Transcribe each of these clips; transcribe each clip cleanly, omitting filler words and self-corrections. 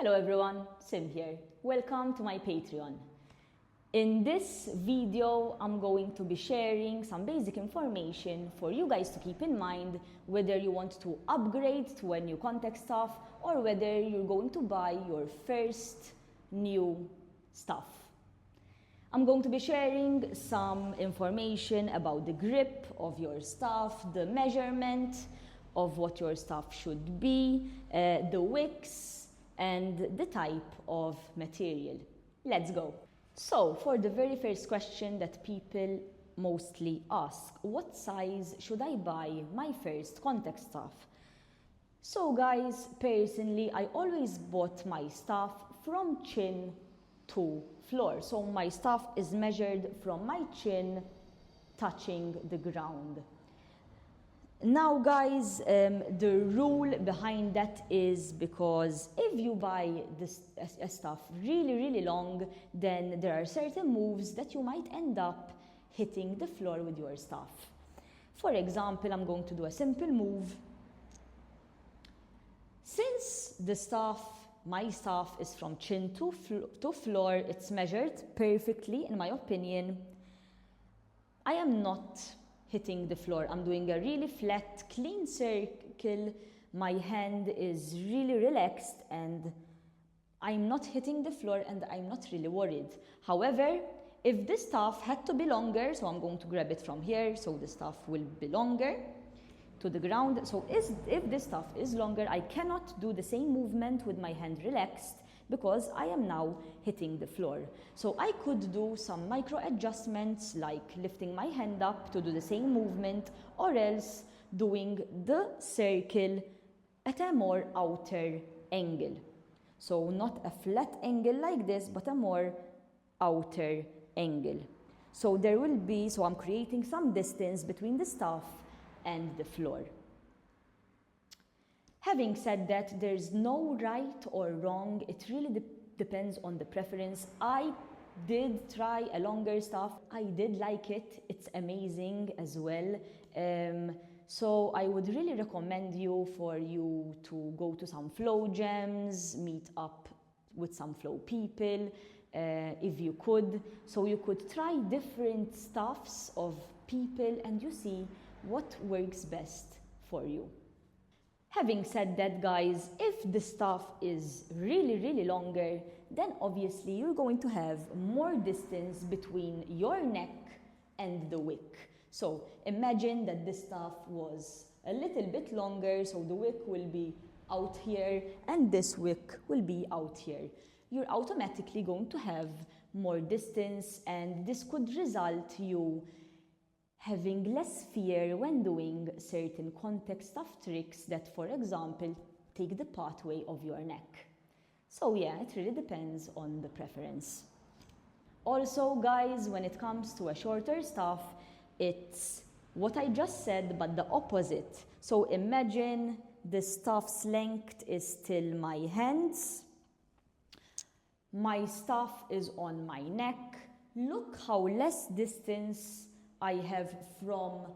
Hello everyone, Sim here. Welcome to my Patreon. In this video, I'm going to be sharing some basic information for you guys to keep in mind whether you want to upgrade to a new context stuff or whether you're going to buy your first new stuff. I'm going to be sharing some information about the grip of your stuff, the measurement of what your stuff should be, the wicks, and the type of material. Let's go. So, for the very first question that people mostly ask, what size should I buy my first context stuff? So guys, personally, I always bought my stuff from chin to floor. So my stuff is measured from my chin touching the ground. Now guys, the rule behind that is because if you buy this stuff really long, then there are certain moves that you might end up hitting the floor with your stuff. For example, I'm going to do a simple move. Since my stuff is from chin to floor, it's measured perfectly in my opinion, I am not hitting the floor. I'm doing a really flat, clean circle. My hand is really relaxed and I'm not hitting the floor and I'm not really worried. However, if this stuff had to be longer, so I'm going to grab it from here, so the stuff will be longer to the ground. So if this stuff is longer, I cannot do the same movement with my hand relaxed because I am now hitting the floor. So I could do some micro adjustments like lifting my hand up to do the same movement or else doing the circle at a more outer angle. So not a flat angle like this, but a more outer angle. So I'm creating some distance between the stuff and the floor. Having said that, there's no right or wrong. It really depends on the preference. I did try a longer stuff. I did like it. It's amazing as well. So I would really recommend for you to go to some flow jams, meet up with some flow people, if you could. So you could try different stuffs of people and you see what works best for you. Having said that, guys, if the stuff is really longer, then obviously you're going to have more distance between your neck and the wick. So imagine that this stuff was a little bit longer, so the wick will be out here and this wick will be out here. You're automatically going to have more distance and this could result you having less fear when doing certain context stuff tricks that, for example, take the pathway of your neck. So yeah, it really depends on the preference. Also, guys, when it comes to a shorter stuff, it's what I just said, but the opposite. So imagine the stuff's length is still my hands. My stuff is on my neck. Look how less distance I have from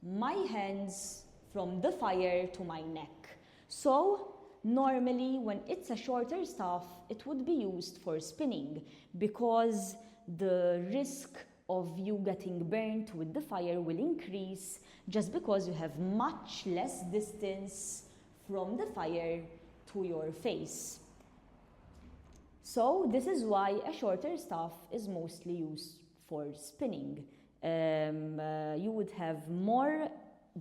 my hands, from the fire to my neck. So normally when it's a shorter stuff, it would be used for spinning because the risk of you getting burnt with the fire will increase just because you have much less distance from the fire to your face. So this is why a shorter stuff is mostly used for spinning. You would have more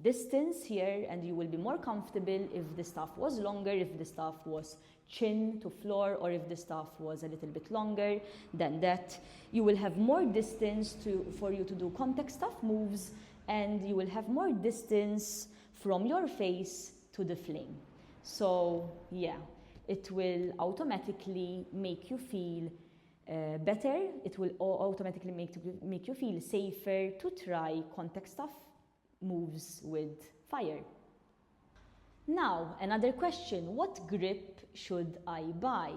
distance here and you will be more comfortable if the stuff was longer, if the stuff was chin to floor, or if the stuff was a little bit longer than that. You will have more distance for you to do context stuff moves and you will have more distance from your face to the flame. So yeah, it will automatically make you feel better. It will automatically make you feel safer to try context stuff moves with fire. Now, another question, what grip should I buy?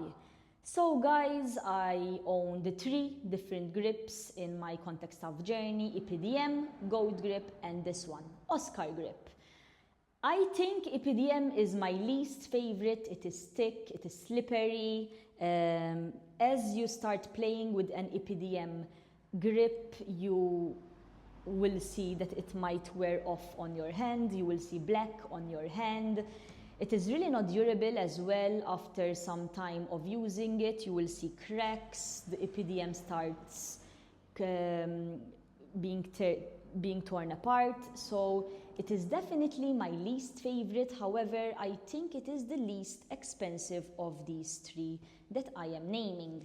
So guys, I own the 3 different grips in my context stuff journey: EPDM, Goat grip, and this one, Oscar grip. I think EPDM is my least favorite. It is thick, it is slippery. As you start playing with an EPDM grip, you will see that it might wear off on your hand. You will see black on your hand. It is really not durable as well. After some time of using it, you will see cracks. The EPDM starts being torn apart. So it is definitely my least favorite. However, I think it is the least expensive of these three that I am naming.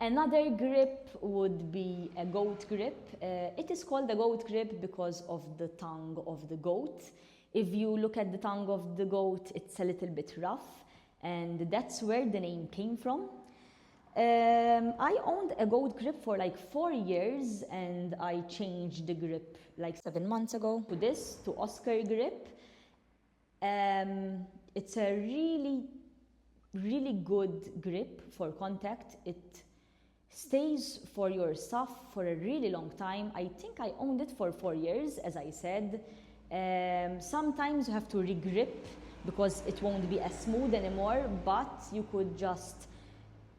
Another grip would be a goat grip. It is called a goat grip because of the tongue of the goat. If you look at the tongue of the goat, it's a little bit rough, and that's where the name came from. I owned a goat grip for like 4 years, and I changed the grip like 7 months ago to this, to Oscar grip. It's a really, really good grip for contact. It stays for your stuff for a really long time. I think I owned it for 4 years, as I said. Sometimes you have to re-grip because it won't be as smooth anymore, but you could just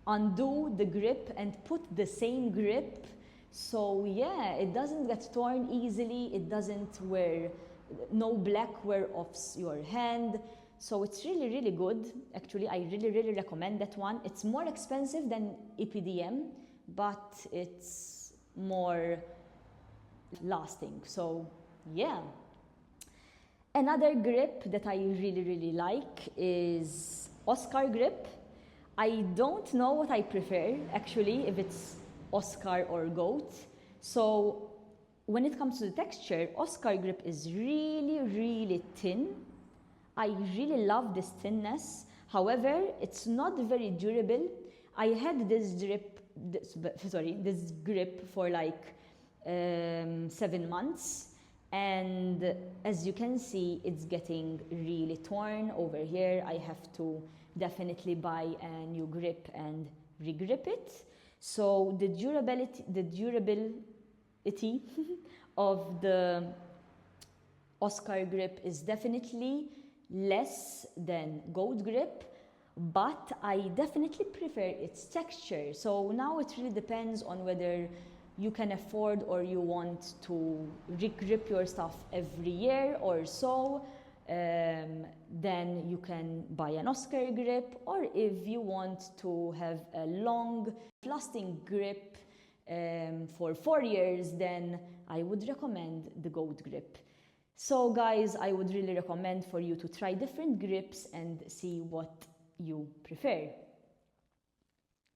undo the grip and put the same grip. So yeah, it doesn't get torn easily. It doesn't no black wear off your hand. So it's really, really good. Actually, I really, really recommend that one. It's more expensive than EPDM, but it's more lasting. So yeah. Another grip that I really, really like is Oscar grip. I don't know what I prefer, actually, if it's Oscar or goat. So when it comes to the texture, Oscar grip is really, really thin. I really love this thinness. However, it's not very durable. I had this grip for like 7 months. And as you can see, it's getting really torn over here. I have to definitely buy a new grip and re-grip it. So the durability of the Oscar grip is definitely less than goat grip, but I definitely prefer its texture. So now it really depends on whether you can afford or you want to re-grip your stuff every year or so. Then you can buy an Oscar grip, or if you want to have a long lasting grip for 4 years, then I would recommend the goat grip. So guys, I would really recommend for you to try different grips and see what you prefer.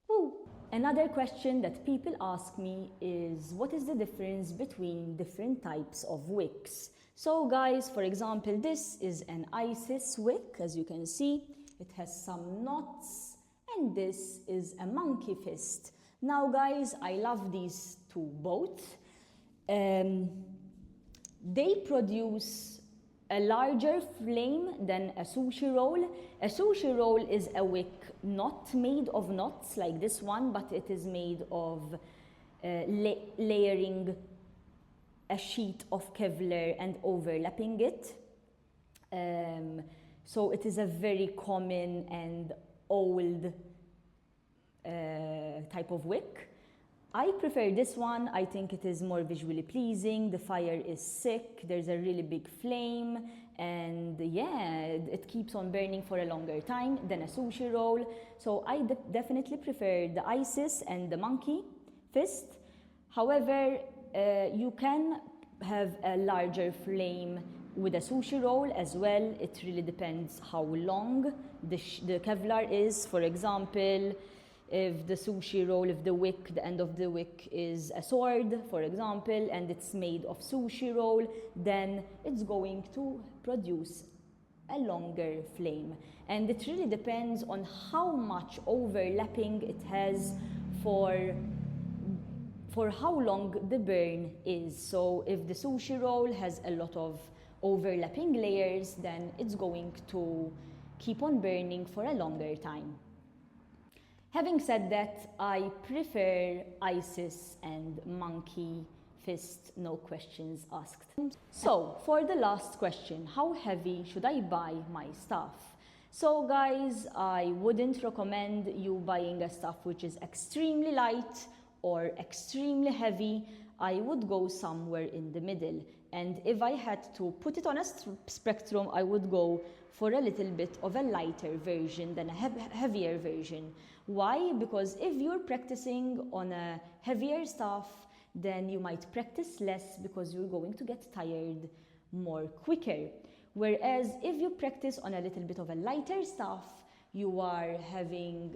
Woo. Another question that people ask me is, what is the difference between different types of wicks? So guys, for example, this is an ISIS wick, as you can see. It has some knots, and this is a monkey fist. Now guys, I love these two both. They produce a larger flame than a sushi roll. A sushi roll is a wick not made of knots like this one, but it is made of layering a sheet of Kevlar and overlapping it. So it is a very common and old type of wick. I prefer this one. I think it is more visually pleasing. The fire is thick, there's a really big flame, and yeah, it keeps on burning for a longer time than a sushi roll. So I definitely prefer the ISIS and the monkey fist. However, you can have a larger flame with a sushi roll as well. It really depends how long the Kevlar is. For example, if the sushi roll, if the wick, the end of the wick is a sword, for example, and it's made of sushi roll, then it's going to produce a longer flame. And it really depends on how much overlapping it has for how long the burn is. So if the sushi roll has a lot of overlapping layers, then it's going to keep on burning for a longer time. Having said that, I prefer ISIS and monkey fist, no questions asked. So for the last question, how heavy should I buy my stuff? So guys, I wouldn't recommend you buying a stuff which is extremely light or extremely heavy. I would go somewhere in the middle. And if I had to put it on a spectrum, I would go for a little bit of a lighter version than a heavier version. Why? Because if you're practicing on a heavier stuff, then you might practice less because you're going to get tired more quicker. Whereas if you practice on a little bit of a lighter stuff, you are having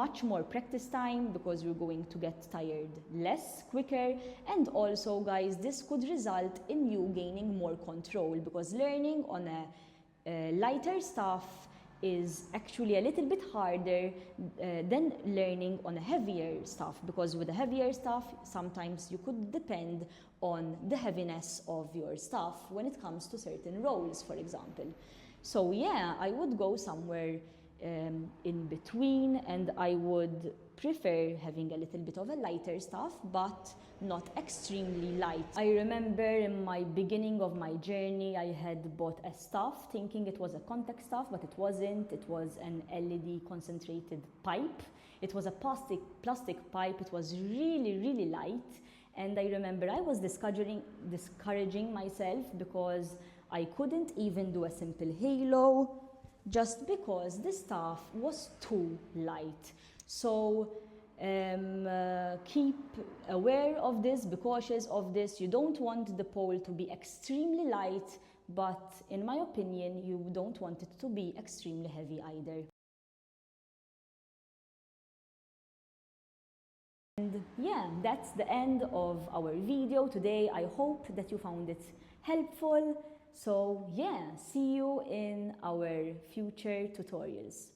much more practice time because you're going to get tired less quicker. And also guys, this could result in you gaining more control, because learning on a lighter stuff is actually a little bit harder than learning on a heavier stuff, because with a heavier stuff sometimes you could depend on the heaviness of your stuff when it comes to certain roles, for example. So yeah, I would go somewhere in between, and I would prefer having a little bit of a lighter stuff, but not extremely light. I remember in my beginning of my journey, I had bought a stuff thinking it was a contact stuff, but it wasn't. It was an LED concentrated pipe. It was a plastic pipe. It was really light. And I remember I was discouraging myself because I couldn't even do a simple halo, just because the stuff was too light. So keep aware of this, be cautious of this. You don't want the pole to be extremely light, but in my opinion, you don't want it to be extremely heavy either. And yeah, that's the end of our video today. I hope that you found it helpful. So yeah, see you in our future tutorials.